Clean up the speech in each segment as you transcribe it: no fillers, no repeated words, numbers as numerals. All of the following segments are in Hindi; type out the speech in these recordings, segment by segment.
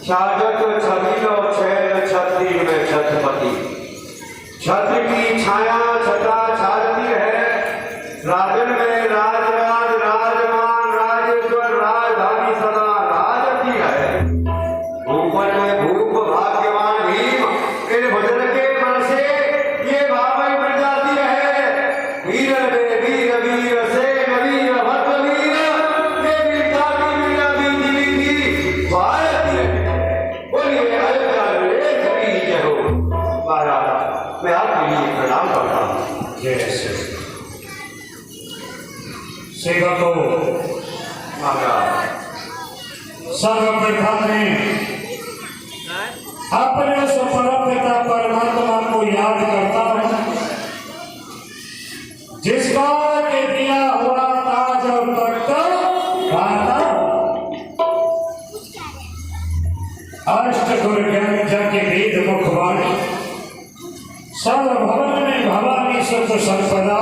छाजत छबिलो छैल छत्री में छत्रपति। छत्र की छाया छटा छाजती है। राजन में राज राज राजमान राजेश्वर राजधानी सदा राजती है। भूपन में भूप भाग्यवान भीम इन भजन के मन से ये भावई बन जाती है। वीर में वीर वीर से वीर भद्र वीर ये वीरता की वीरा बीती बीती भारत बोलिए अयोध्या ले सभी जय हो। महाराज मैं आपके लिए प्रणाम करता हूँ। जय सेवकों महाराज सर्वप्रथम में अपने उस परमपिता परमात्मा को याद करता हूँ जिसका के दिया हुआ ताज और तख्त गाता अष्टगुर ज्ञान के वेद मुखवाणी सर्वभवन में भवानी सत्य संपदा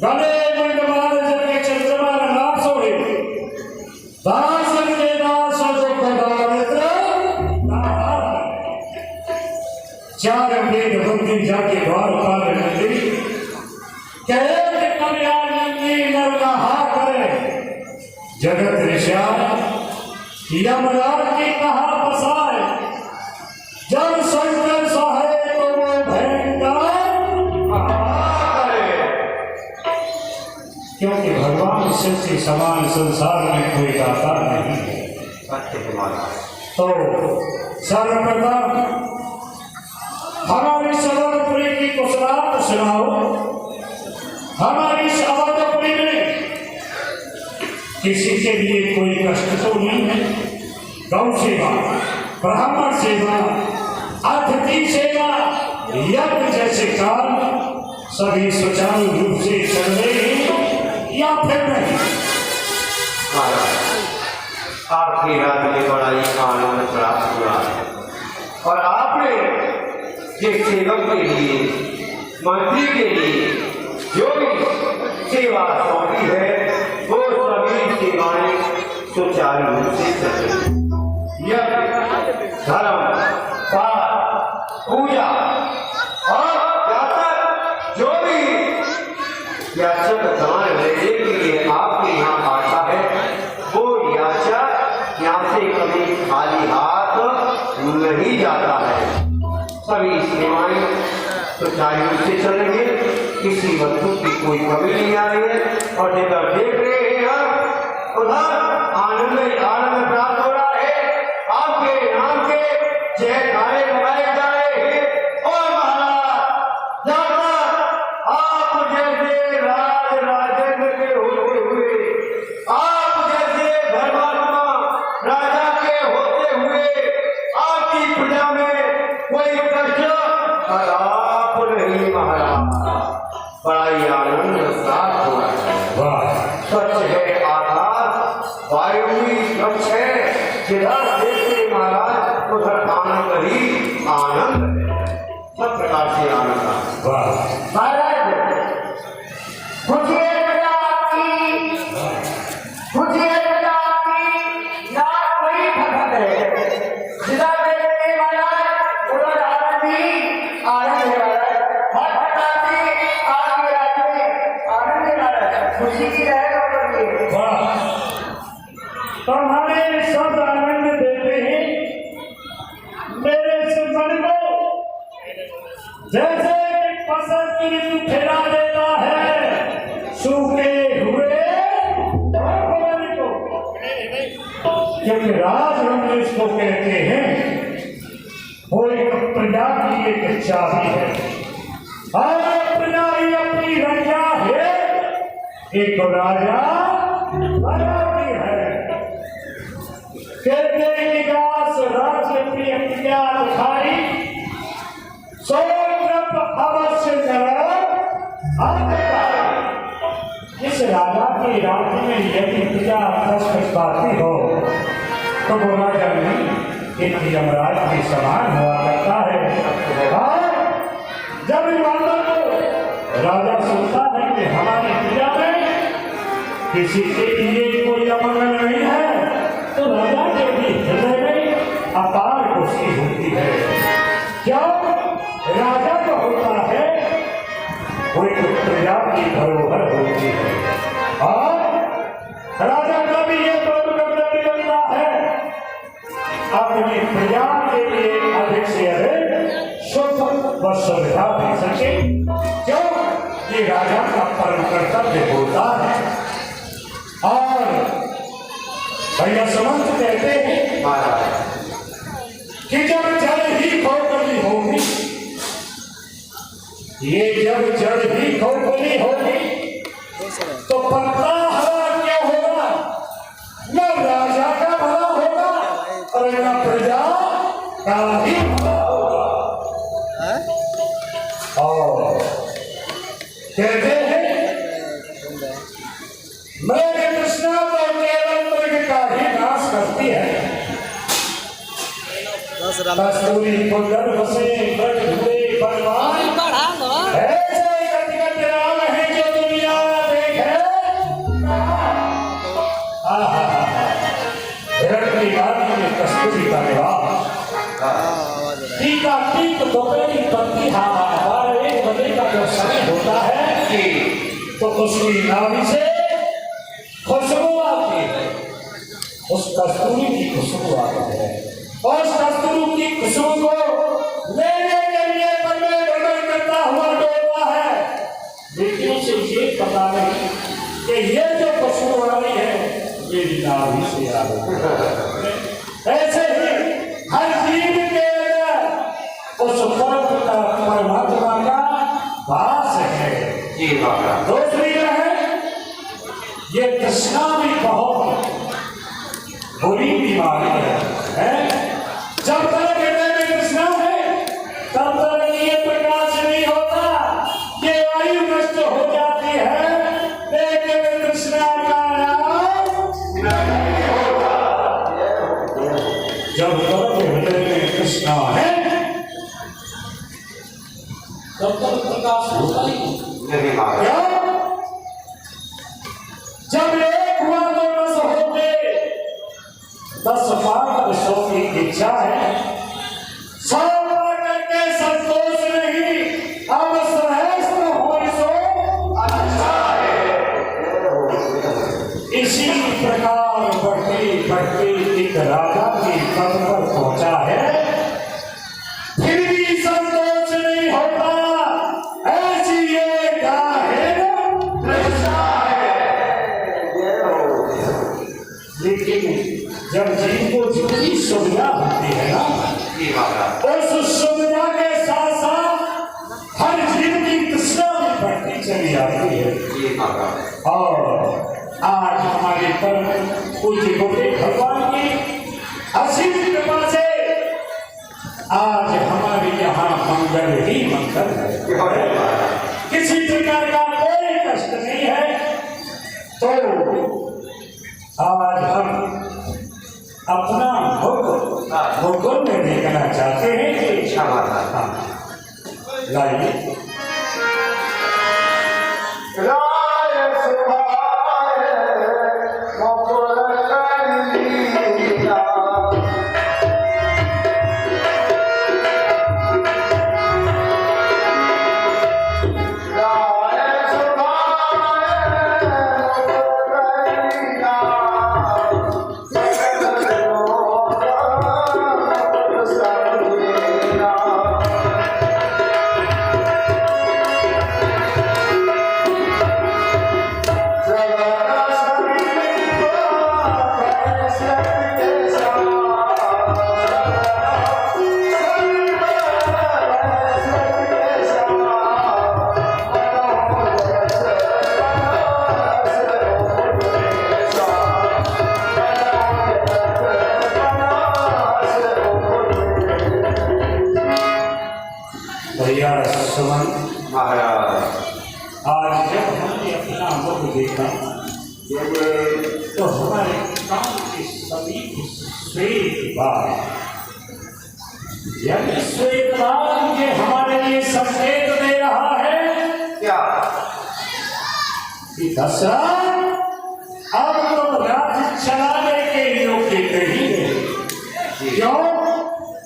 गले मंडमाल जगे चंद्रमा नाश हो दास के दास जो पदामित्र चार वेद बुद्धि जाके द्वार पाल नंदी कहे कल्याण नंदी नर नहा करे जगत ऋषा यमराज की कहा बसाए जब शंकर सहाय तो वो भयंकर क्योंकि भगवान शिव के समान संसार में कोई दाता नहीं है। तो सर्वप्रथम हमारी सवरपुरी की कुशलात सुनाओ। हमारी सवरपुरी में किसी के लिए कोई कष्ट तो नहीं है। गौ सेवा ब्राह्मण सेवा अतिथि सेवा यज्ञ जैसे काम सभी सुचारू रूप से चल रहे हैं या फिर नहीं। आपकी रात में बड़ा ही आनंद प्राप्त हुआ है और आपने जिस सेवक के लिए मंत्री के लिए जो भी सेवा सौंपी है वो सभी सेवाएं सुचारू रूप से चल रही। यह धर्म पाठ पूजा और याचक जो भी याचक दान लेने के लिए आपके यहाँ आता है वो याचक यहाँ से कभी खाली हाथ नहीं जाता है। सभी सेवाएं सुचारू रूप से चलेंगे, किसी वस्तु की कोई कमी नहीं आ रही है और जिधर देख रहे हैं उधर आनंद आनंद प्राप्त हो रहा है। आपके नाम के जयकारे लगाए जा रहे हैं और महाराज जब आप जैसे राज राजेंद्र के होते हुए आप जैसे धर्मात्मा राजा के होते हुए आपकी प्रजा में कोई कष्ट आप नहीं महाराज। बड़ा ही आनंद प्राप्त हो रहा है। स्वच्छ है आकाश वायु भी स्वच्छ है। जिधर देखते महाराज उधर आनंद ही आनंद है। सब प्रकार से आनंद महाराज तुम्हारे सब आनंद देते हैं मेरे सुमन को जैसे कि फसल की ऋतु फैला देता है सूखे हुए को। क्योंकि राज हम इसको कहते हैं वो एक प्रजा की एक चाबी है और प्रजा ही अपनी रंजा है। एक राजा की है कहते निगास राज्य प्रिय प्रियाधारी सोग्रप अवश्य इस राजा के राज्य में यदि प्रजा कष्ट पाती हो तो वो राजा नहीं एक यमराज के समान हुआ करता है। जब राजा सोचता है कि हमारी प्रजा में किसी के लिए कोई अमंगल नहीं है अपनी प्रजा के लिए अधिक से अधिक सुख व सुविधा दे सके, क्यों ये राजा का परम कर्तव्य होता है। और भैया समर्थ कहते हैं कि जब जड़ ही खोखली होगी, ये जब जड़ ही खोखली होगी तो पत्ता हरा क्यों होगा, न राजा का भला होगा और न प्रजा का ही भला होगा। और कहते हैं मृग तृष्णा तो केवल मृग का ही नाश करती है। कस्तूरी कुंडल बसे बट हुए बलवान, ऐसे गदगद राम है जो दुनिया देखे। हिरण्य गाड़ी में कस्तूरी का निवास, टीका टीक दोपहरी पत्ती हावा, 12-1 बजे का जो समय होता है तो उसकी नाभि से खुशबू आती है, उस कस्तूरी की खुशबू आती है। और उस कस्तूरी की खुशबू को लेने के लिए बड़े करता हुआ डोलता है, लेकिन उसे ये पता नहीं कि ये जो खुशबू आ रही है ये नाभि से आ रही है। ऐसे ही हर जीव के अंदर उस परमात्मा का वास है। दूसरी है ये तृष्णा भी बहुत बुरी बीमारी है। जब तक हृदय में तृष्णा है तब तक ये प्रकाश नहीं होता, ये आयु नष्ट हो जाती है, लेकिन तृष्णा का नहीं होता। जब तक हृदय में तृष्णा है तब तक प्रकाश होता ही नहीं। जब एक हुआ तो 10 होंगे, 10 पाकर 100 की इच्छा है, 100 पाकर के संतोष नहीं, अब सहस्त्र हो सो अच्छा है। इसी प्रकार बढ़ती बढ़ती एक राजा की पद पर पहुंचा है, फिर भी संतोष नहीं होता, ऐसी ये गाहिर तृष्णा है। लेकिन जब जीव को जितनी सुविधा होती है ना, उस सुविधा के साथ साथ हर जीव की तृष्णा भी बढ़ती चली आती है। और आज हमारे परम पूज्य गोपी भगवान की असीम कृपा से आज हमारे यहाँ मंगल ही मंगल है, किसी प्रकार का कोई कष्ट नहीं है। तो आज हम अपना भोगों में देखना चाहते हैं कि लाइए आज जब हमने अपना मुख देखा तो हमारे काम के सभी श्वेत बाल, यानी श्वेत बाल मुझे हमारे लिए संकेत दे रहा है क्या कि दशरथ अब तुम राज्य चलाने के योग्य नहीं है। क्यों?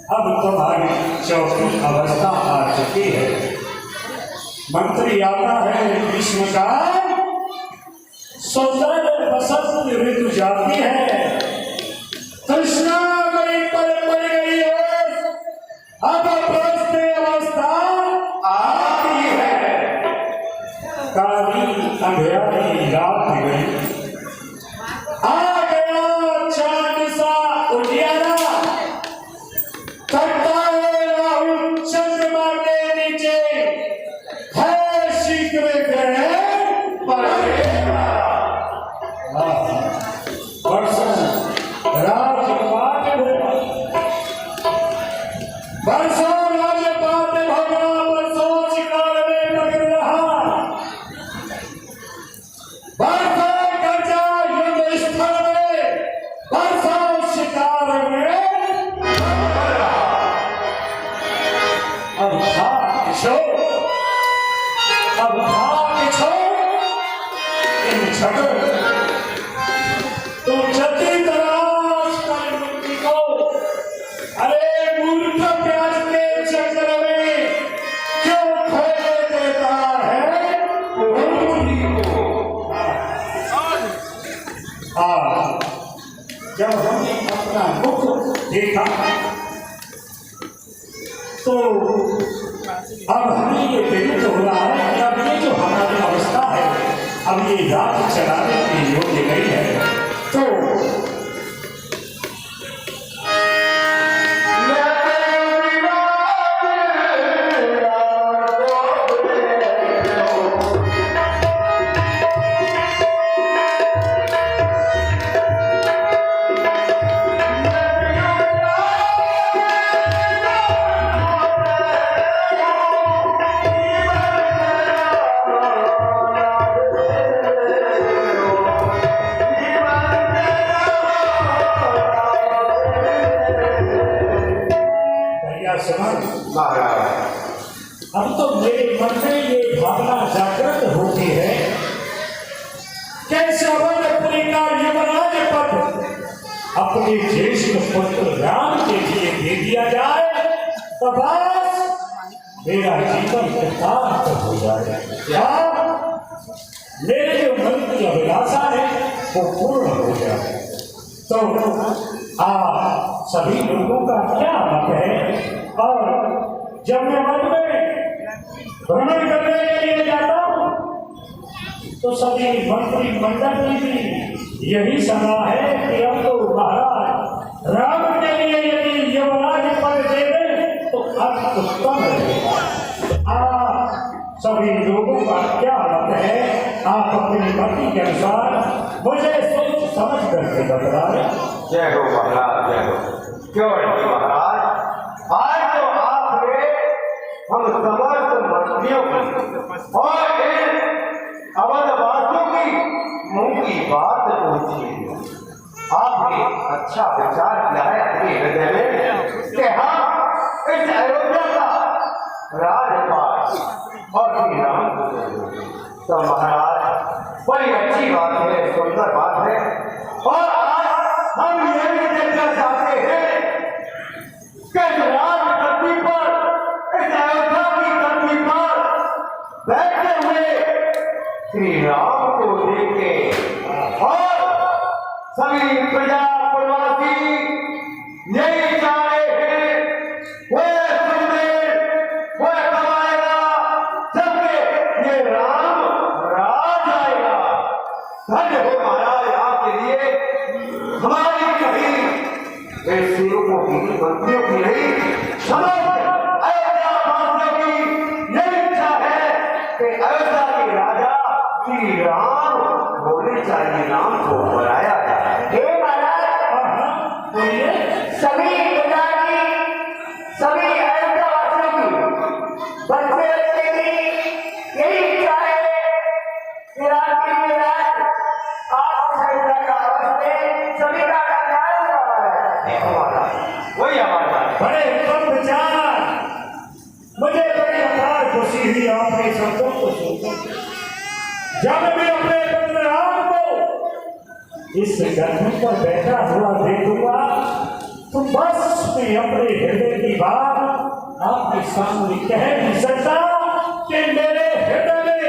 अब तुम्हारी चौथी अवस्था आ चुकी है। मंत्री आता है ग्रीष्मकाल, सुंदर बसंत ऋतु जाती है, कृष्णा बड़ी पर अंधेरी रात भी गई, आ गया चांद सा उजियारा, करता है राहुल चंद्रमा के नीचे, है शीतल ग्रहण पड़ेगा। बरसों राजपाट भोगा, बरसों राजपाट भोगा, बरसों शिकार में लग रहा, बरसों गरजा युद्ध स्थल में, बरसों शिकार में लग रहा। अब भाग छोड़, अब भाग छोड़ इन झगड़, तू जल्दी तलाश कर मुक्ति को। अरे मूर्ख प्यास के चक्कर में क्यों खोए देता है मुक्ति को। जब हमने अपना मुख देखा तो अब हमें ये विदित हो रहा है कि अब ये जो हमारी अवस्था है, अब ये रात चलाने के योग्य नहीं है। तो अब तो मेरे मन में ये भावना जागृत होती है कि श्रवणपुरी का युवराज पद अपने ज्येष्ठ पुत्र राम के लिए दे दिया जाए तो बस मेरा जीवन कृतार्थ हो जाए। क्या मेरे जो मन की अभिलाषा है वो पूर्ण हो जाए। तो सभी लोगों का क्या मत है, और जब मैं मन में भ्रमण करने के लिए जाता हूँ तो सभी मंत्री मंडल की भी यही सलाह है कि हम तो महाराज राम के लिए यदि युवराज पद दे दें तो अति उत्तम रहेगा। सभी लोगों का क्या मत है, आप अपनी मति के अनुसार मुझे सोच समझ करके बतलाएं। जय हो महाराज, जय हो। क्यों नहीं महाराज, आज तो आपने हम समस्त मंत्रियों की और इन अवधवासियों की मुंह की बात पूछी। आपने अच्छा विचार किया है अपने हृदय में कि हाँ, इस अयोध्या का राजपाट और श्री राम को दे दो। तो महाराज बड़ी अच्छी बात है, सुंदर बात है, और आज हम ये भी देखना चाहते हैं कि राज धरती पर, इस अयोध्या की धरती पर बैठे हुए श्री राम को देखे और सभी प्रजा प्रवासी यही चाह रहे हैं वह सुनने वह कमाएगा जबकि ये राम राज आएगा। धन्य हो महाराज आपके लिए, हमारी कहीं सेवकों की मंत्रियों की नहीं, समस्त अयोध्या वासियों की यही इच्छा है कि अयोध्या के राजा श्री राम होने चाहिए, नाम को बनाया जाए। हे महाराज, सभी प्रजा की, सभी अयोध्या वासियों की, बच्चे बच्चे की यही इच्छा है कि राम के राज आप अयोध्या का अवश्य सभी का कल्याण करवाए। वही हमारा बड़े उत्तम विचार, मुझे बड़ी अपार खुशी हुई आपके शब्दों को सुनकर। जब मैं अपने पुत्र राम को इस गद्दी पर बैठा हुआ देखूंगा तो बस मैं अपने हृदय की बात आपके सामने कह नहीं सकता कि मेरे हृदय में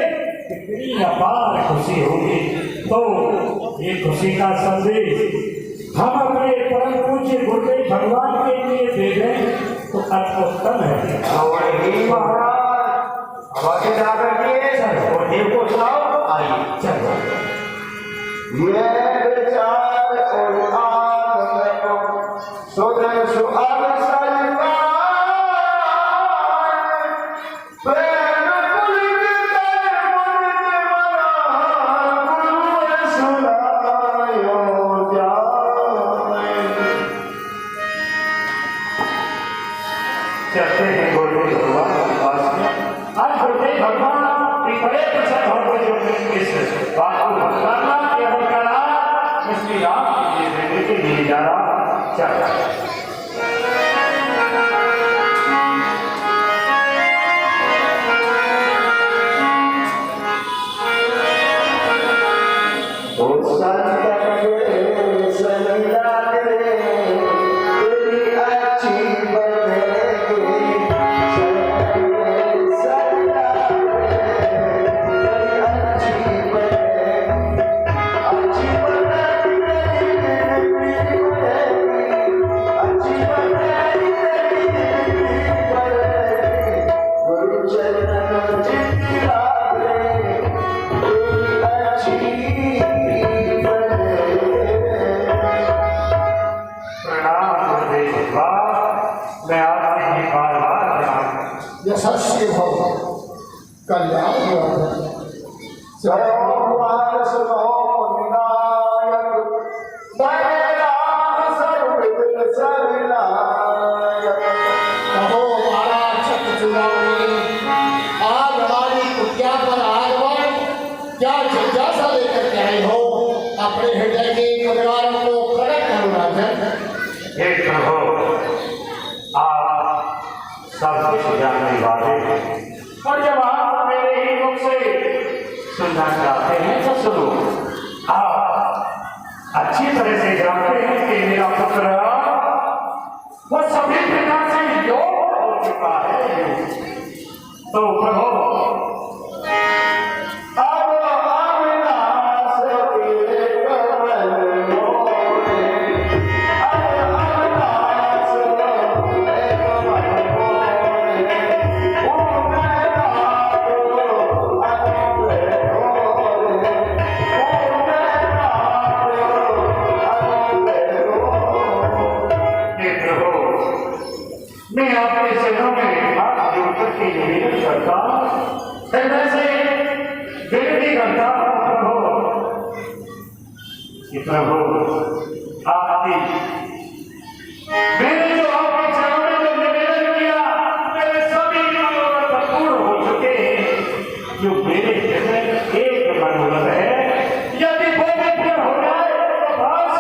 कितनी अपार खुशी होगी। तो ये खुशी का संदेश हम अपने परम पूज्य गुरुदेव भगवान के लिए दे दें तो अत्युत्तम है। महाराज, अब आगे जाकर के गुरुदेव को सुनाओ। आइए। बात करना केवल करा श्री राम के लिए देने के लिए जा रहा चल यशस्वी भव कल्याण कहो महाराज छत्र चुनावी आज हमारी कुटिया पर आगमन क्या जिज्ञासा लेकर के आए हो अपने हृदय के परिवारों को प्रकट करो राजन। हे प्रभु आप सब कुछ जानने वाले और जब आप मेरे ही मुख से सुनना चाहते हैं तो सुनो। आप अच्छी तरह से जानते हैं कि मेरा पुत्र वो सभी प्रकार से योग हो चुका है। तो प्रभु मैं आपके चरणों में हाथ जोड़कर के निवेदन करता हूं, से विनती करता हूं प्रभु आपकी मैंने जो आपके चरणों में जो निवेदन किया मेरे सभी मनोरथ पूर्ण हो चुके हैं। जो मेरे हृदय एक मनोरथ है यदि वो भी पूर्ण हो जाए तो बस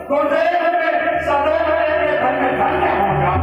गुरुदेव में सदैव मेरे घर में धन्य होगा।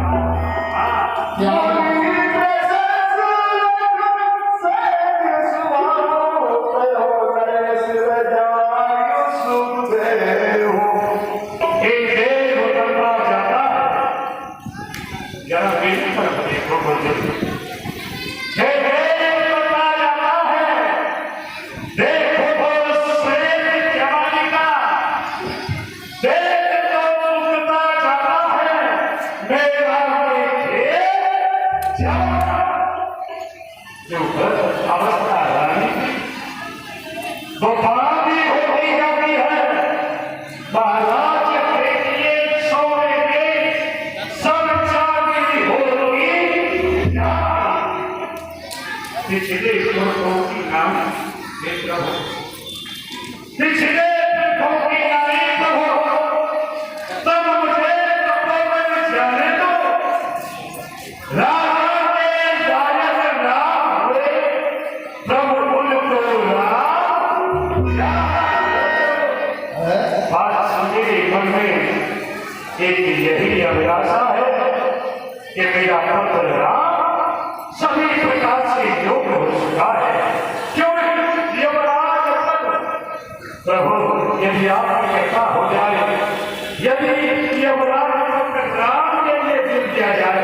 पिछले पुरखों की नाम प्रभु पिछले पुरखों की नामी प्रभु तब मुझे तपोवन जाने दो। राजा के राजन राम हुए प्रभु उनको राम आज मेरे मन में एक यही अभिलाषा है कि मेरा पुत्र राम सभी प्रकार से योग्य हो चुका है। क्यों युवराज प्रभु यदि आपकी कृपा हो जाए यदि युवराज राम के लिए दिल दिया जाए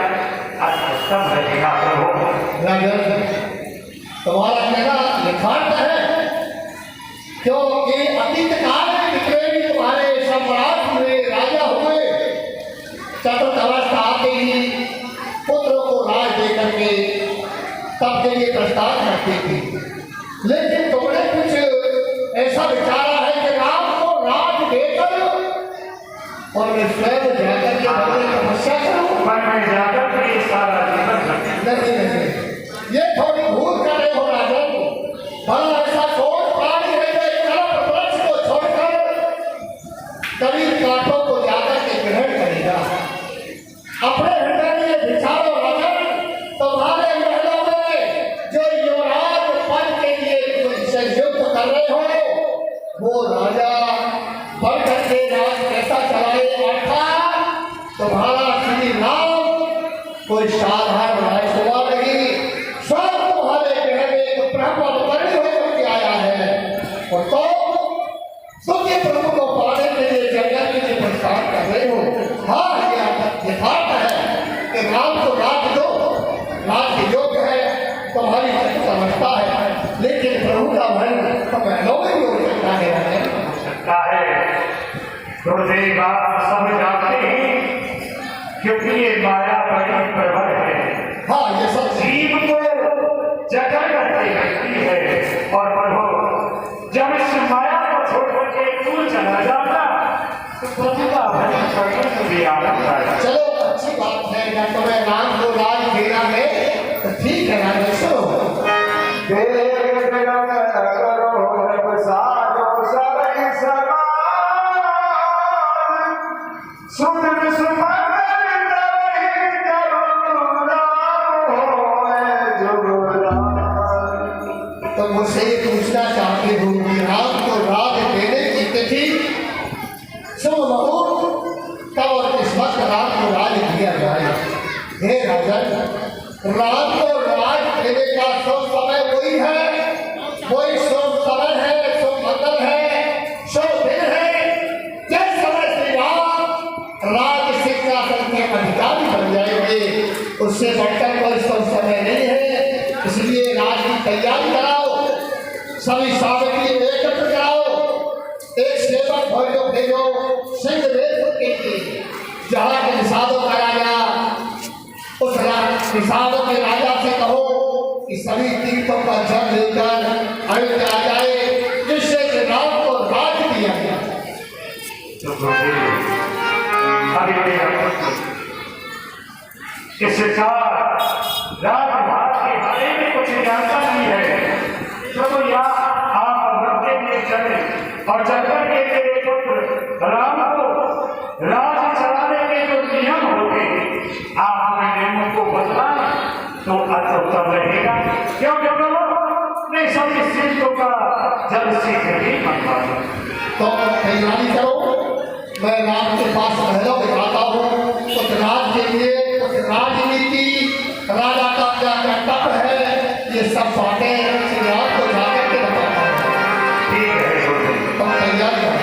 अच्छा रहेगा प्रभु। तुम्हारा कहना यथार्थ है क्योंकि अतीत काल में जितने भी तुम्हारे सम्राट हुए राजा हुए चतुर्थ आते ही पुत्रों को राज दे करके तब के लिए प्रस्ताव करते थे, लेकिन तुमने कुछ ऐसा विचारा है कि राम को राज देकर और मैं स्वयं जाकर के बदले तपस्या करूं। मैं जाकर के सारा जीवन नहीं ये थोड़ी भूल कर रहे हो राजन। भला ऐसा कौन प्राणी है जो कल्प वृक्ष को छोड़कर करीब कांटों को जाकर के ग्रहण करेगा। अपने हृदय में विचारो राजन, तुम्हारे महलों में जो युवराज पद के लिए संयुक्त कर रहे हो राजा बढ़कर के राज कैसा चलाए, अर्थात तुम्हारा श्री राम कोई साधारण राजकुमार नहीं, सब तुम्हारे कहने को ब्राह्मण करने होकर के आया है। और तो तुम ये प्रभु को पाने के लिए जंगल में जो प्रस्थान कर रहे हो, हाँ ये यथार्थ है कि राम को राज दो, राज के योग्य है, तुम्हारी समझता है, लेकिन प्रभु का मन तो महलों में भी हो सकता है। गुरुदेव आप सब जानते हैं, क्योंकि ये माया बड़ी प्रबल है। हाँ, ये सब जीव को जकड़ करके रखती है, और प्रभु जब इस माया को छोड़ करके दूर चला जाता तो प्रतिभा भरी प्रकट भी आरंभ है। चलो अच्छी बात है, जब तुम्हें राम को राज देना है तो ठीक है ना, सुनो तो मुझसे ये पूछना चाहते हो कि राम को राज देने की तिथि शुभ मुहूर्त कब और किस वक्त राम को राज दिया जाए? हे राजन, राम को राज देने का शुभ समय वही है, वही शुभ समय है, शुभ मंगल है, शुभ दिन है जिस समय श्री राम राज सिंहासन के अधिकारी बन जाएंगे। उससे बढ़कर कोई शुभ समय नहीं है, इसलिए राज की तैयारी कराओ, सभी सामग्री एकत्र कराओ, एक सेवक भेजो सिंह वेद के जहाँ के निषादों का राजा, उस निषादों के राजा से कहो कि सभी तीर्थों का जल लेकर अयोध्या आ जाए, जिससे कि राम को राज दिया गया। तो गुरुदेव अभी मेरा पुत्र इस राजभाग के बारे में कुछ जानता नहीं है, प्रभु यहाँ आप रखते हुए चले और चलकर के मेरे पुत्र राम को राज चलाने के जो नियम होते आप नियमों को बदलाना तो उत्तम रहेगा, क्योंकि प्रभु ने सभी सिद्धों का जल सीख ही बनवा तो तैयारी करो, मैं राम के पास महलों में जाता हूँ, कुछ राज के लिए कुछ राजनीति, राजा का क्या कर्तव्य है, ये सब बातें श्री राम को जाकर के बताता हूँ। ठीक है, तो तैयारी करो।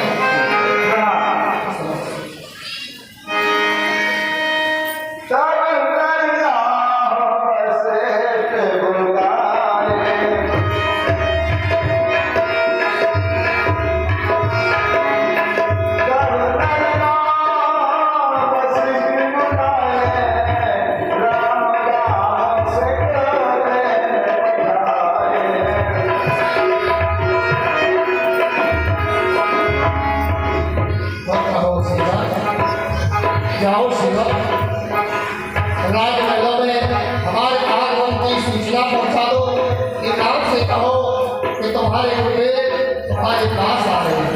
जाओ सेवक, राजमहलों में हमारे आगमन की सूचना पहुंचा दो, कि राम से कहो कि तुम्हारे गुरुदेव तुम्हारे पास आ रहे हैं।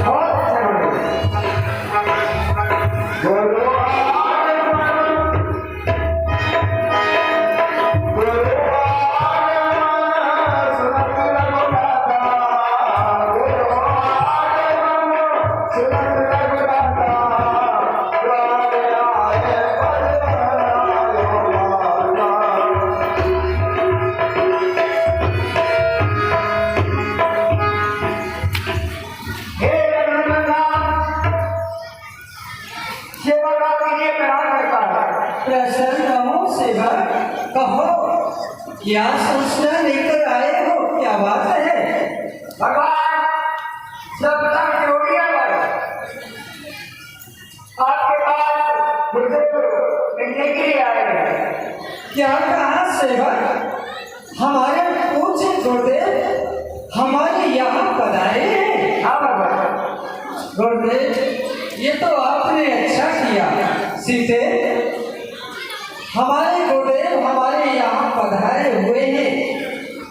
क्या सूचना लेकर आए हो, क्या बात है? भगवान सब तक जोड़िया पर आपके पास मिलने के लिए आए हैं। क्या कहा सेवक? हमारे पूज्य गुरुदेव हमारे यहाँ पधारे हैं। हाँ भगवान। गुरुदेव ये तो आपने अच्छा किया, सीते हमारे गुरुदेव हमारे यहाँ पधारे हुए हैं।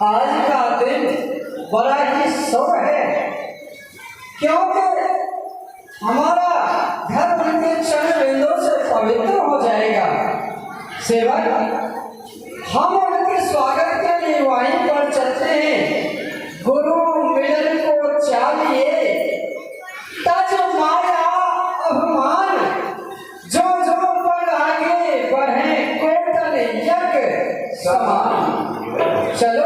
आज का दिन बड़ा ही शुभ है, क्योंकि हमारा घर उनके चरण बिंदों से पवित्र हो जाएगा। सेवक, हम उनके स्वागत के लिए वहीं पर चलते हैं। गुरु मिलन को चाहिए समान। चलो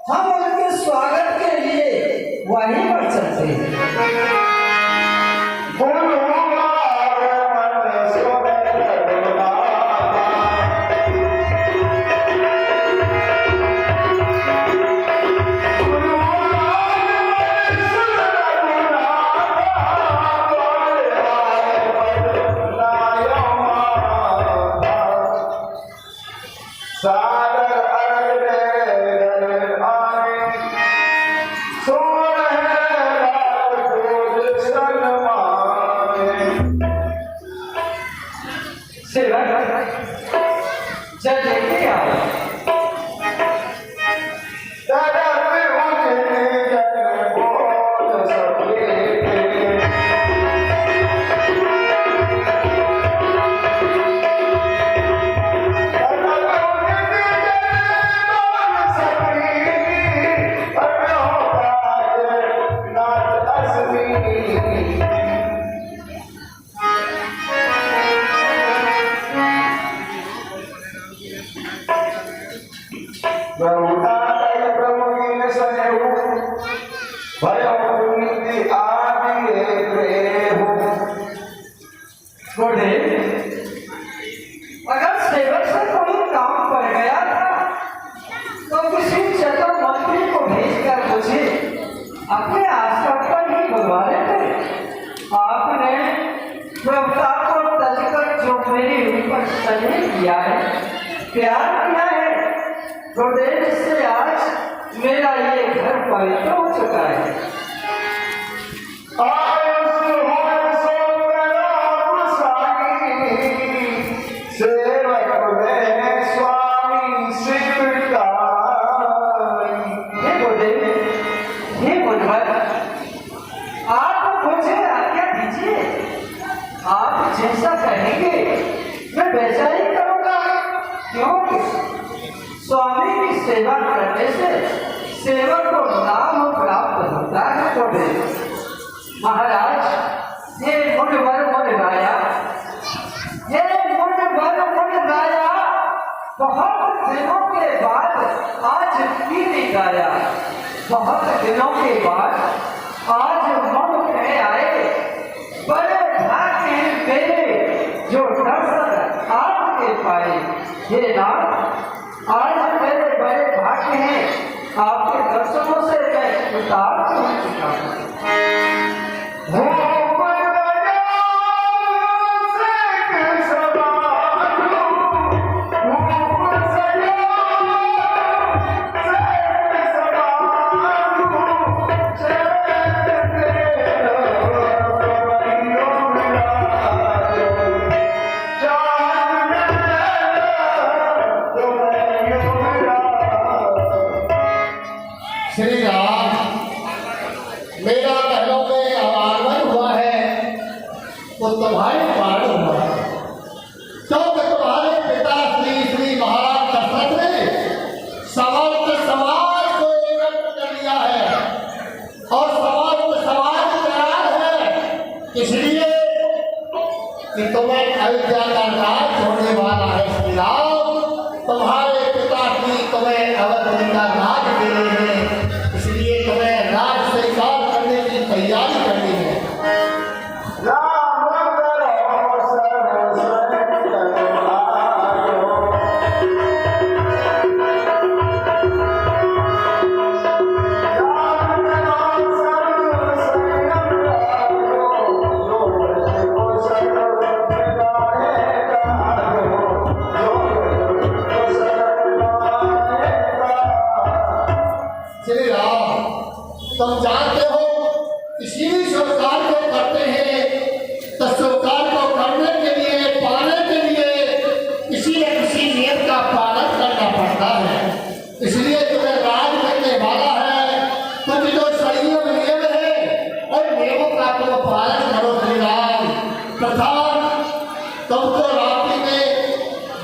हम उनके स्वागत के लिए वहीं पर चलते हैं। अगर सेवक से कोई काम पड़ गया था तो किसी चतुर मंत्री को भेजकर मुझे अपने आश्रम पर ही बुलवा लेते। आपने प्रभुता को तजकर जो मेरे ऊपर स्नेह किया है, प्यार किया है, गुरुदेव से आज मेरा ये घर पवित्र हो चुका है। जैसा कहेंगे मैं वैसा ही करूंगा, क्योंकि स्वामी की सेवा करने से सेवक को नाम प्राप्त होता है। तो महाराज ये मुनवर मुन गाया, ये मुनवर मुन गाया, बहुत दिनों के बाद आज नहीं गाया, बहुत दिनों के बाद आज मन कह आए, बड़े भाग्य हैं मेरे जो दर्शन आपके पाए। ये नाम आज मेरे बड़े भाग्य हैं, आपके दर्शनों से मैं कृतार्थ हो चुका हूँ। श्री राम, मेरा पहलों में आगमन हुआ है तो तुम्हारे कारण हुआ है, क्योंकि तुम्हारे पिता श्री महाराज दशरथ ने समस्त समाज को एकत्र कर लिया है और समस्त समाज तैयार है, इसलिए कि तुम्हें अयोध्या का राज होने वाला है। श्री राम, तुम्हारे पिता श्री तुम्हें अवध का राज दे रहे हैं, इसलिए तुम्हें राज स्वीकार करने की तैयारी करनी है। श्री राम, तुम जानते हो इसी स्वीकार को करते हैं, तो स्वीकार को करने के लिए, पाने के लिए किसी न किसी नियम का पालन करना पड़ता है, इसलिए तुम्हें राज करने वाला है। कुछ जो शरीरों में नियम है और नियमों का तुम पालन करो। श्री राम, प्रथम तुमको रात्रि में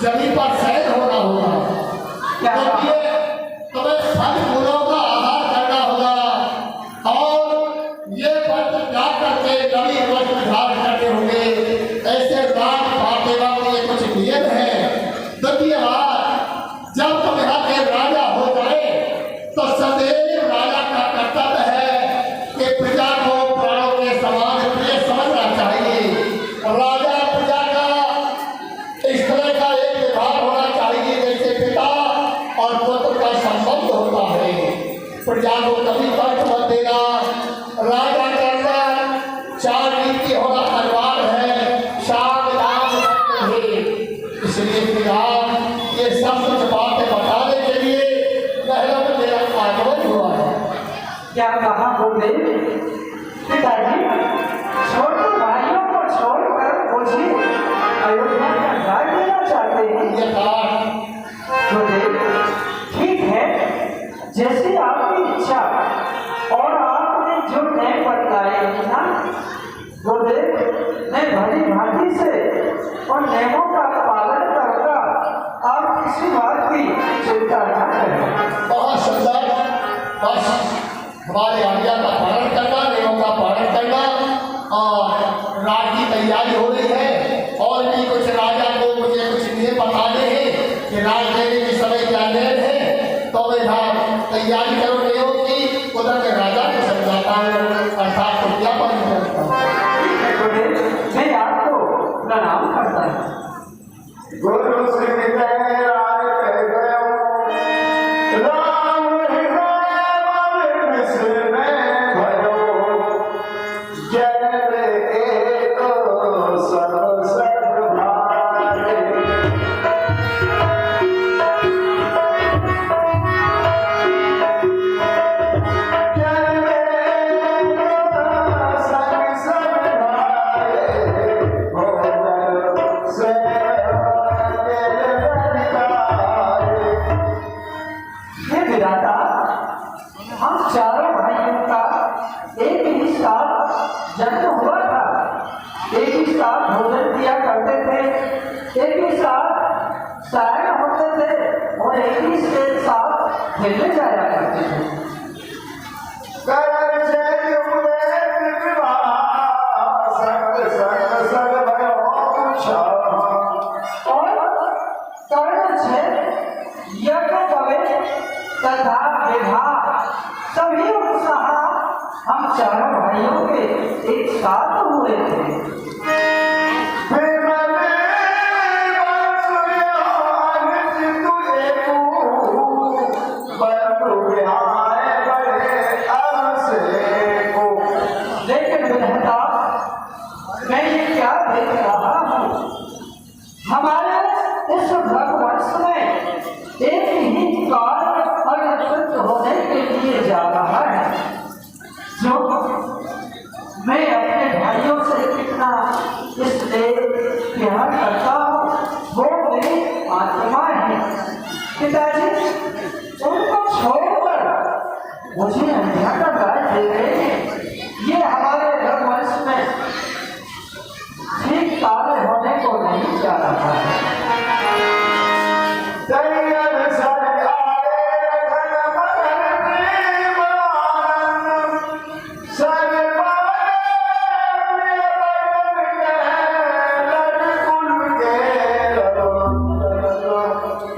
जमीन पर शयन होना होगा, तुम्हें फल फूलों का आहार करना होगा और ये वस्त्र त्याग करके नवी वस्त्र धारण करने होंगे। ऐसे रात पाते वक्त ये कुछ नियम है। द्वितीय बात, जब तुम गुरुदेव, पिताजी, छोटे भाइयों को छोड़कर मुझे अयोध्या का राज देना चाहते हैं। ये कहा गुरुदेव, ठीक है, जैसे आपकी इच्छा और आपने जो नए बताए हैं ना गुरुदेव, मैं भली भांति से और नियमों का पालन करूंगा। आप किसी बात की चिंता न करें। बहुत सुंदर, बस हमारे आज्ञा का पालन करना, नियमों का पालन करना, और रात की तैयारी हो रही है। और भी कुछ राजा को मुझे कुछ नियम बताने हैं कि राज देने के समय क्या नियम है, तो मैं तैयारी करो नियमों की, उधर के राजा को समझाता हूँ, अर्थात को क्या पालन करता हूँ। मैं आपको प्रणाम करता हूँ। गुरु सिंह जय राज कह गयो, राम हृदय मिश्र में भयो, जय एक सर्व सर्वभारे। हे विधाता, हम चारों भाइयों का एक ही साथ जन्म हुआ था, एक ही साथ भोजन किया करते थे, एक ही साथ शायर होते थे और एक ही से साथ खेलने जाया करते थे। और कर्ण छेद यज्ञ पवे तथा विवाह सभी उत्साह हम चारों भाइयों के एक साथ हुए थे। लेकिन विधाता, मैं ये क्या देख रहा हूँ, हमारे इस भगवंश में एक ही काल और नक्षत्र होने के लिए जा रहा है, जो मैं अपने भाइयों से कितना इसलिए प्यार करता हूँ, वो मेरी आत्मा है। पिताजी, उनको छोड़कर मुझे अंधा का राज दे रहे हैं, ये हमारे रघुवंश में ठीक कार्य होने को नहीं जा रहा है।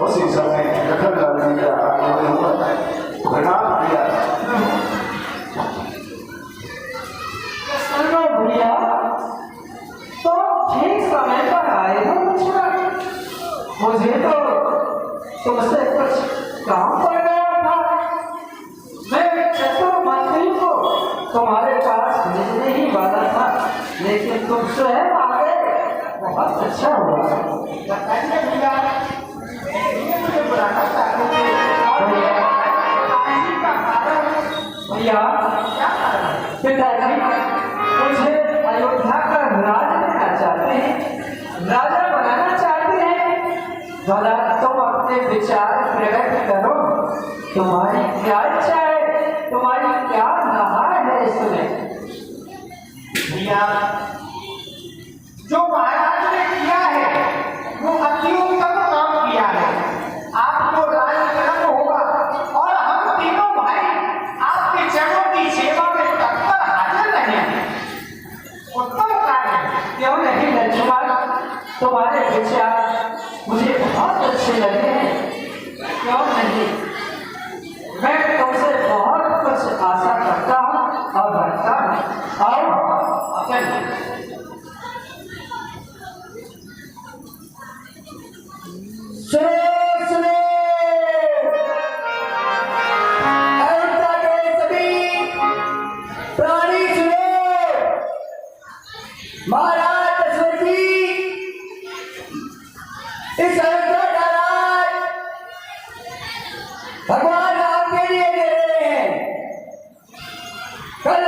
उसी समय लखनलाल जी का आगमन हुआ, प्रणाम किया। सुनो भैया, तो ठीक समय पर आए हो मुझे तो तुमसे कुछ काम पड़ गया था। मैं चतुर मंत्री को तुम्हारे पास भेजने ही वाला था, लेकिन तुम स्वयं आ गए, बहुत अच्छा हुआ। बताइए भैया, ये मुझे बुलाना चाहते थे भैया, पिताजी मुझे अयोध्या का राज देना चाहते हैं, राजा बनाना चाहते हैं। भला तुम अपने विचार प्रकट करो, तुम्हारी क्या इच्छा है, तुम्हारी क्या नहार है इसमें। भैया, जो महाराज ने किया है वो अति उत्तम काम किया है। आपको राजकर्म होगा और हम तीनों भाई आपके चरणों की सेवा में तत्पर हाजिर रहेंगे। उत्तम कार्य है। क्यों नहीं लक्ष्मण, तुम्हारे विचार मुझे बहुत अच्छे लगे हैं। क्यों नहीं, मैं तुमसे बहुत कुछ आशा करता हूँ और रखता हूँ। आओ चलिए। सुनो अयोध्या के सभी प्राणी सुनो, महाराज दशरथ जी इस अयोध्या का राज भगवान राम के लिए दे रहे हैं। कल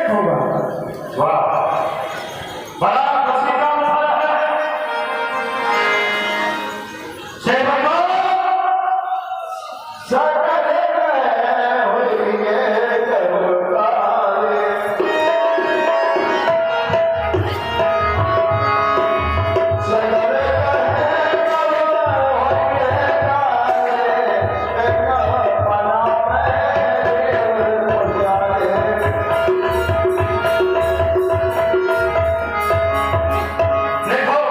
सेठ होगा। वाह, बड़ा खुशी का अवसर है। सेवकों, सकल होइए करुणारे। सकल देखो,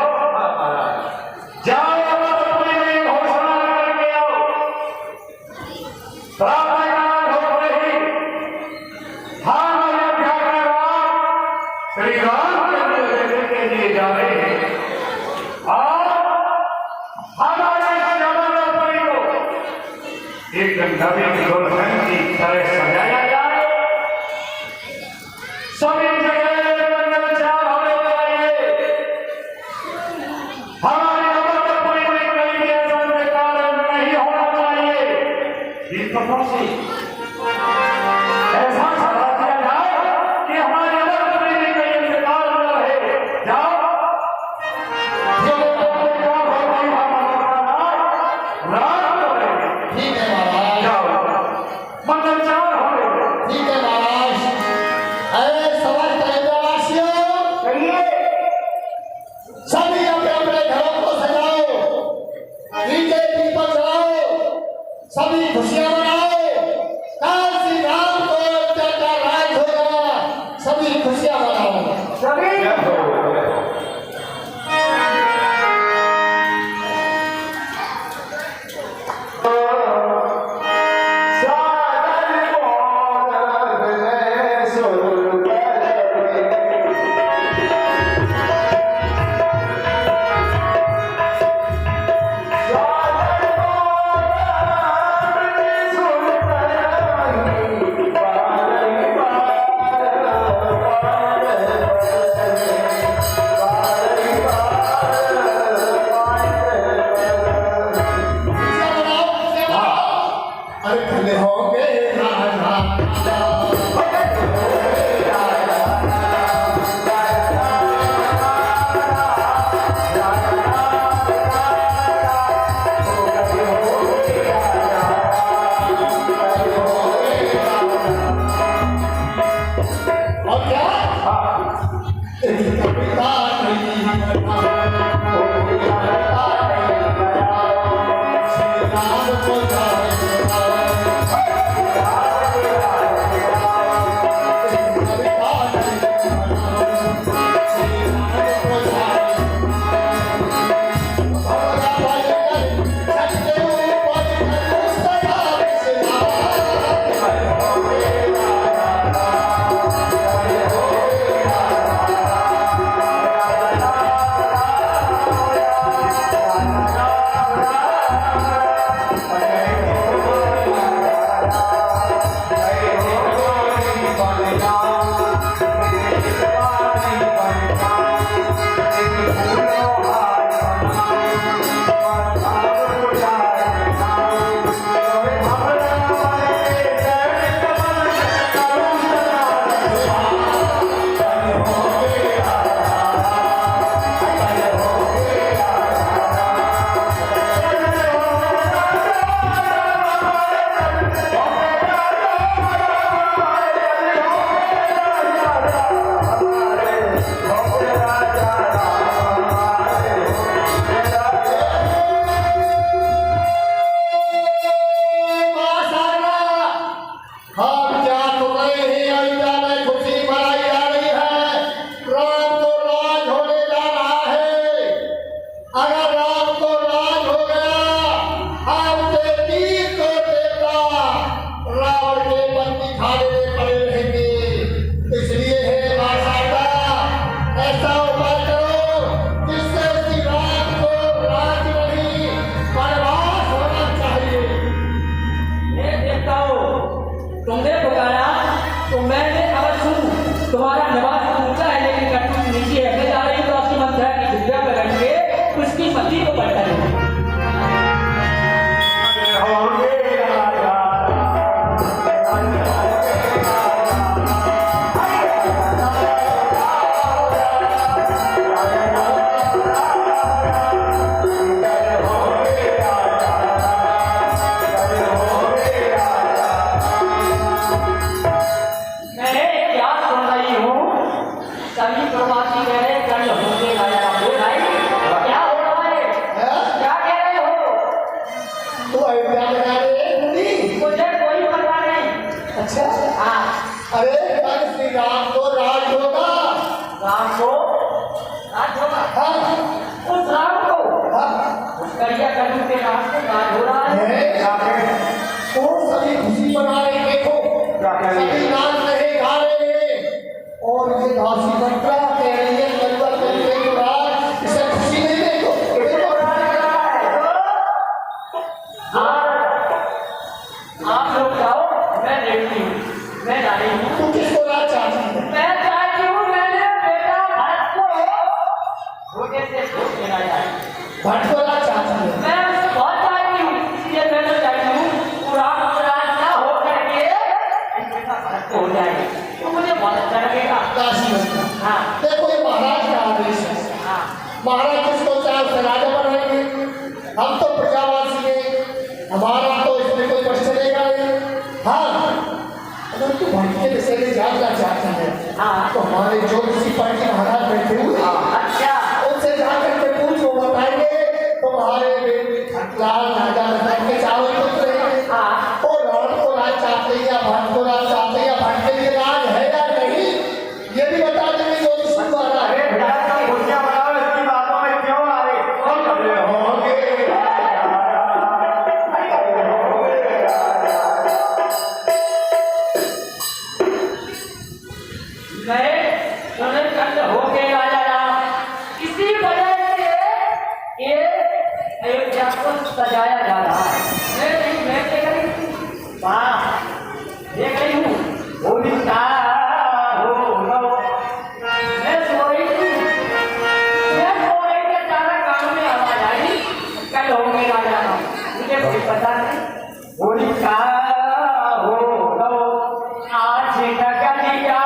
जाओ अपनी में घोषणा करके आओ। प्रातःकाल हो रही, हम अयोध्या का राम श्री रामचंद्र देने के लिए जा रहे हैं और हमारे श्यामलापुरी को एक नवीन दुल्हन की तरह सजाया जाए। सभी जगह मंगलचार होने चाहिए। हमारे अमरपुरी में कहीं भी ऐसा कारण नहीं होना चाहिए। दीपकों से ऐसा सजा दिया जाए कि हमारे अमरपुरी में कहीं इंतजार न रहे। जाओ, जो लोग काम हो गई हमारा राम करेंगे। ठीक है महाराज। जाओ, मंगलचार होने। ठीक है महाराज। अरे समझ वासियों, कहिए सभी अपने अपने घरों को सजाओ, नीचे दीपक जलाओ, सभी खुशियां मनाओ। कल श्री राम को अयोध्या का राज होगा, सभी खुशियां मनाओ। सभी खुशियां मनाओ, खुशियां मनाओ। अरे खले होंगे राजा, और क्या तेरी कविता नहीं बनाओ, श्री राम को जाए Hey! दासी मंत्रा कह रही है कलवा कलवे को राज इसे खुशी नहीं देखो किसको राज करना है आप लोग जाओ, मैं देखती हूँ, मैं जा रही हूँ। तू किसको राज चाहती है? मैं चाहती हूँ मेरे बेटा भरत को धोखे से छूट देना जाए। भट्ट को राज चाहती है? मैं उससे बहुत चाहती हूँ, इसलिए मैं तो चाहती हूँ पूरा राज ना हो करके बेटा भरत को हो जाए, तो मुझे बहुत अच्छा लगेगा। दासी मंत्रा हाँ देखो ये महाराज का आदेश है। हाँ महाराज जिसको चाहे उससे राजा बनाएंगे। हम तो प्रजावासी हैं, हमारा तो इसमें कोई कष्ट चलेगा नहीं। हाँ अगर तू भट्ट के विषय में जानना चाहता है हाँ तो हमारे जो किसी पार्टी महाराज बैठे हुए हैं, अच्छा उनसे जाकर के पूछ वो बताएंगे तुम्हारे खटलाल राजा रतन के चावल पुत्र हैं। हाँ और राम को राज चाहते हैं या भट्ट को राज चाहते हैं या भट्ट के लिए राज है या नहीं, ये भी बता देंगे जो भी सुन पा रहा है। भैया की खुशियां मनाओ, इसकी बातों में क्यों आ रहे कौन कर रहे होंगे? मैं तुम्हें कंध होके राजा राम, इसी वजह से ये अयोध्या को सजाया जा रहा है। मैं देख रही हूँ, वाह देख रही हूँ, होली का हो लो। मैं सो रही थी, के अचानक कान में आवाज आई, कल होंगे राजा राम। मुझे कोई पता नहीं, होली का हो लो, आज डगलिया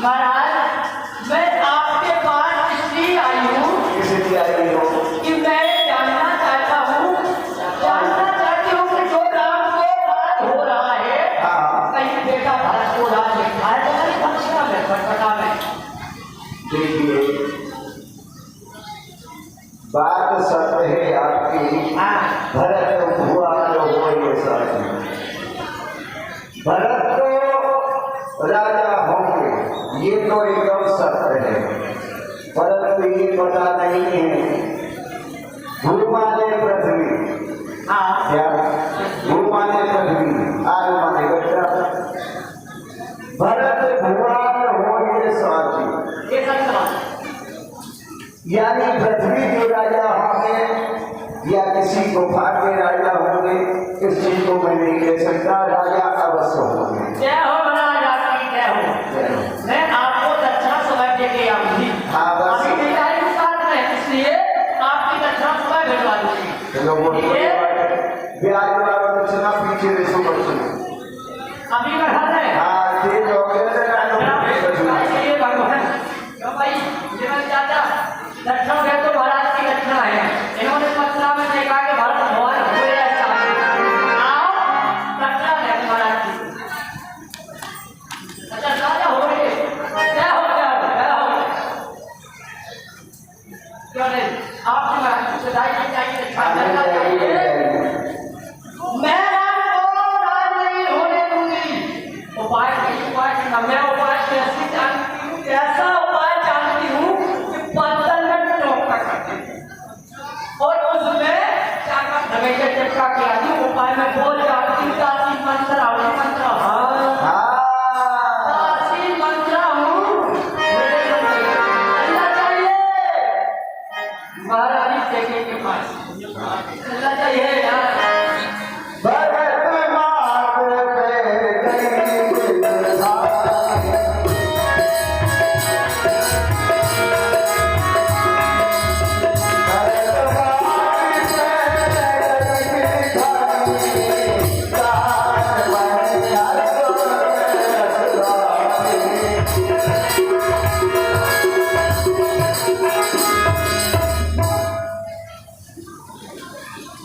महाराज मैं आपके पास इसलिए आई हूँ कि मैं जानना चाहती हूँ कि जो राम को राज हो रहा है कहीं बेटा भरत को राज लिखा है तो मेरी भक्ष्या में भटभटा में। देखिए बात सत्य है आपकी। भरत हुआ जो हो ये सच। भरत तो राजा होंगे ये तो एकदम सत्य है, परंतु ये पता नहीं है भूमाने पृथ्वी क्या भूमाने पृथ्वी आज माने बच्चा भरत भगवान होंगे साथी ये सच बात यानी पृथ्वी के राजा होंगे या किसी गुफा के राजा होंगे इस चीज को मैं नहीं ले सकता। राजा अवश्य होंगे। जय हो महाराजा की जय हो। अच्छा राजा हो गए, क्या हो क्या हो क्या हो? क्यों नहीं? आपकी महाराज सदाई की चाहिए, अच्छा चलना चाहिए। मैं राज नहीं होने दूंगी। उपाय नहीं, उपाय नहीं, मैं उपाय कैसे जानती हूँ? कैसा उपाय जानती हूँ कि बर्तन में टोका करते और उसमें चाका धमेके चक्का किया थी। उपाय में बोल जाती हूँ दासी मंत्र आवली मंत्र, हाँ दासी मंत्र हूँ। चलना चाहिए महारानी देखे के पास, चलना चाहिए यार।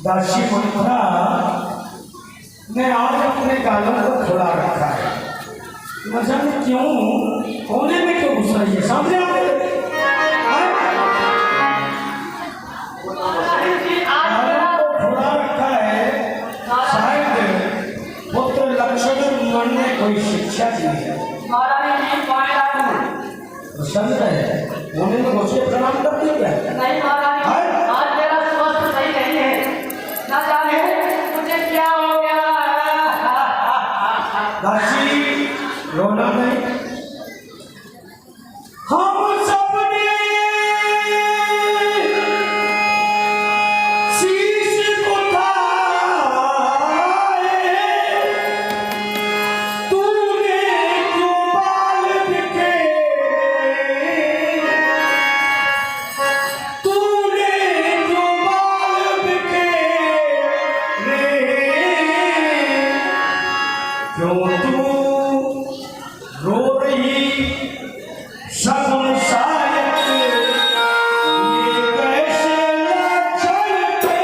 दासी मंत्रा ने आज अपने गालों को खोला रखा है। न जाने क्यों, कोने में क्यों घुस रही है? सामने आ गए। गालों को खोला रखा है, शायद पुत्र लक्ष्मण ने कोई शिक्षा दी है। महारानी जी पाया पसंद है, कोने में घुस के प्रणाम कर दिया क्या? नहीं महारानी, आज मेरा स्वास्थ्य सही नहीं है, ना जाने मुझे क्या हो गया। दासी रोना नहीं, हम सबने शीश उठाए, तूने जो बाल बिखेरे, तूने जो बाल बिखेरे, क्यों तू रो रही सगुन सायक, ये कैसे लक्षण थे?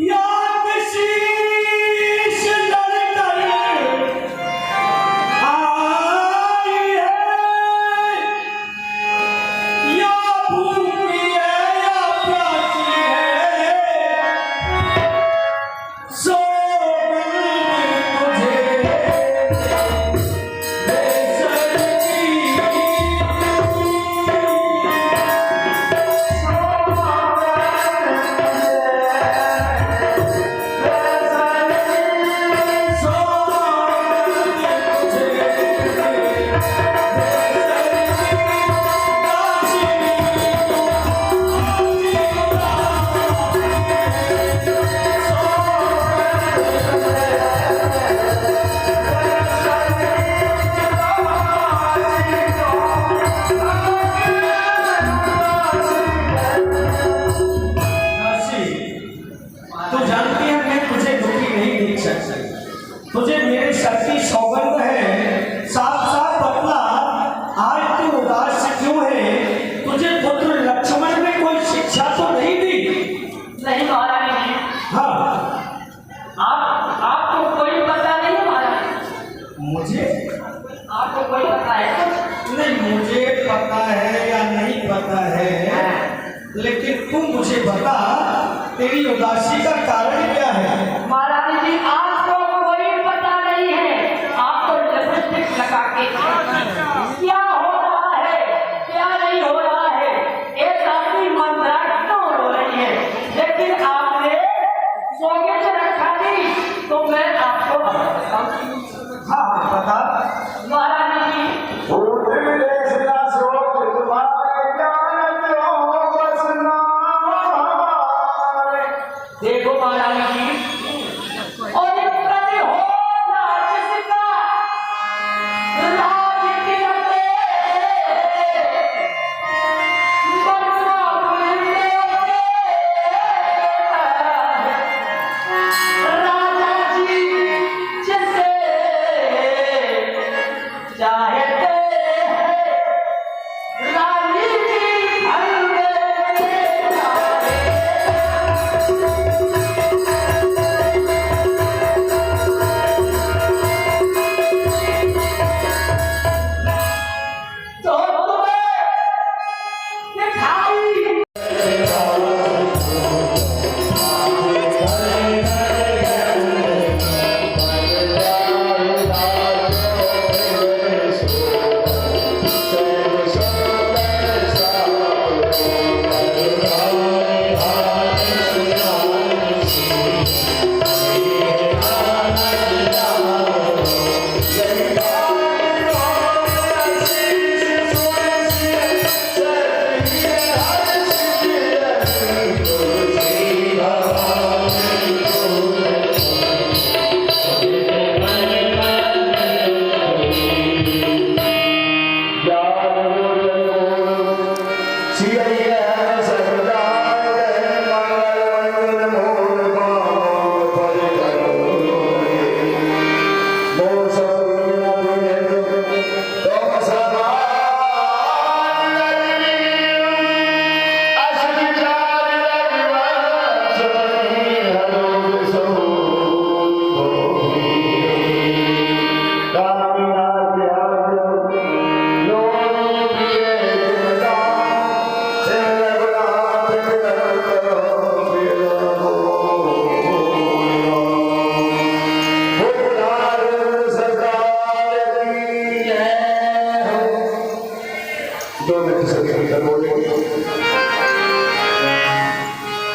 याद शीश लड़कर आई है, या भूखी है या प्यासी है, सो तुझे तो जानती है मैं तुझे दुखी नहीं देख सकती, तुझे मेरे शक्ति सौगंध है। साफ साफ बतला, आज तू उदास क्यों है? तुझे पुत्र लक्ष्मण ने कोई शिक्षा तो नहीं दी? नहीं महारानी जी, हाँ, आपको कोई पता नहीं है महारानी? मुझे आपको कोई पता है? नहीं, मुझे पता है या नहीं पता है, लेकिन तू मुझे बता तेरी उदासी का कारण क्या है? महारानी जी आपको कोई पता नहीं है, आप तो लिपस्टिक लगा के क्या हो रहा है क्या नहीं हो रहा है, एक आदमी मंत्रा क्यों हो रही है, लेकिन आपने सोगे से रखा नहीं तो मैं आपको बताऊं। हाँ हाँ बता। महारानी जी देखो महारानी जी, और एक कभी हो ना जिसका राज तिलके, बरना बुलंदे राजा जी जिसे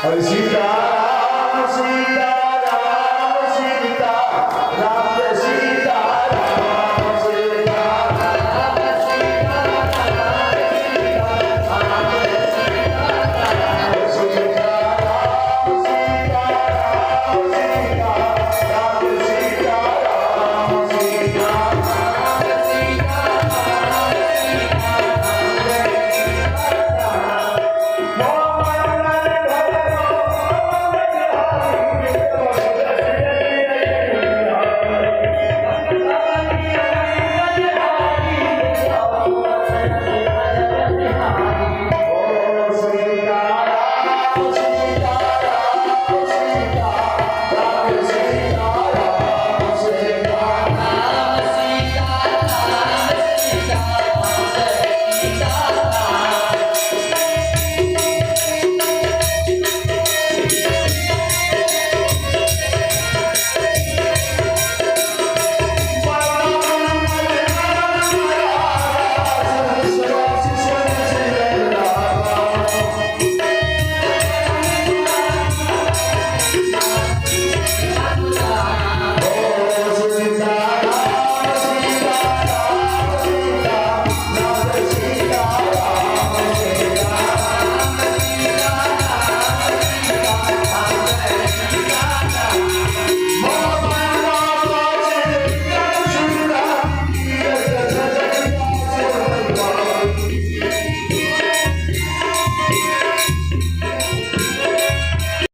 और इसी का